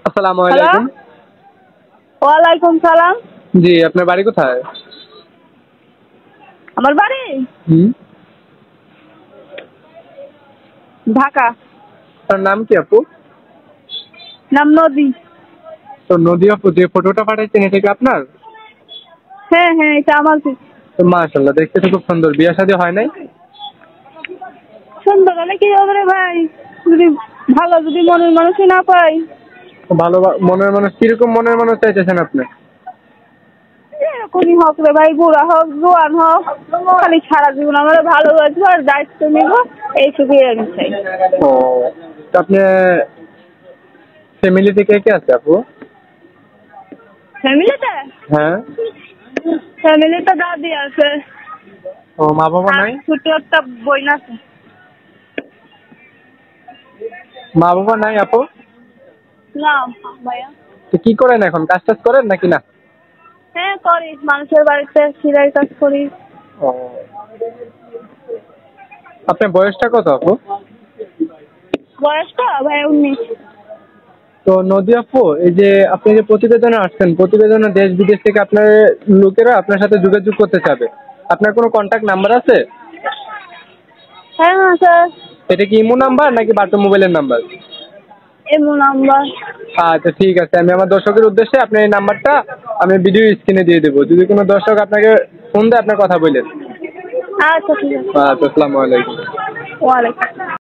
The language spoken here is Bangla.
আসসালামু হ্যালো, আলাইকুম। ওয়ালাইকুম সালাম। জি, আপনার বাড়ি কোথায়? আমার বাড়ি হুম। ঢাকা। আপনার নাম কি আপু? নাম নদী। তো নদী আপু, যে ফটোটা পাঠাইছেন এটা কি আপনার? হ্যাঁ হ্যাঁ, এটা আমার পিক। তো মাশাআল্লাহ, দেখতে তো খুব সুন্দর। বিয়ে শাদী হয় নাই? সুন্দর মানে কি হবে রে ভাই, যদি ভালো যদি মনের মানুষই না পাই। তো ভালো মনের মানুষ, কিরকম মনের মানুষ চাইতেছেন আপনি? এরকমই হোক রে ভাই, বুড়া হোক জোয়ান হোক, খালি সারা জীবন আমরা ভালোবাসবো আর দায়িত্ব নিব, এইটুকুই আমি চাই। ও, তো আপনি ফ্যামিলিতে কে কে আছে আপু? ফ্যামিলিতে হ্যাঁ। ফ্যামিলিতে দাদি আছে ও, মা বাবা আর নাই? ছোট একটা বোন আছে। মা বাবা নাই আপু? না ভাইয়া। তো কি করেন এখন, কাজ টাজ করেন নাকি না? হ্যাঁ করি, মানুষের বাড়িতে সেলাই কাজ করি। ও, আপনার বয়সটা কত আপু? বয়সটা ভাই 19। তো নদী আপু, এই যে আপনি যে প্রতিবেদনে আসছেন, প্রতিবেদনে দেশ বিদেশ থেকে আপনার লোকেরা আপনার সাথে যোগাযোগ করতে চাবে, আপনার কোনো কন্ট্যাক্ট নাম্বার আছে? হ্যাঁ স্যার। এটা কি ইমো নাম্বার নাকি বাটন মোবাইলের নাম্বার? এমন নাম্বার। আচ্ছা ঠিক আছে, আমি আমার দর্শকের উদ্দেশ্যে আপনার এই নাম্বারটা আমি ভিডিও স্ক্রিনে দিয়ে দেবো। যদি কোনো দর্শক আপনাকে ফোন দেয়, আপনার কথা বললেন। আচ্ছা ঠিক আছে। আচ্ছা, আসসালামু আলাইকুম। ওয়ালাইকুম।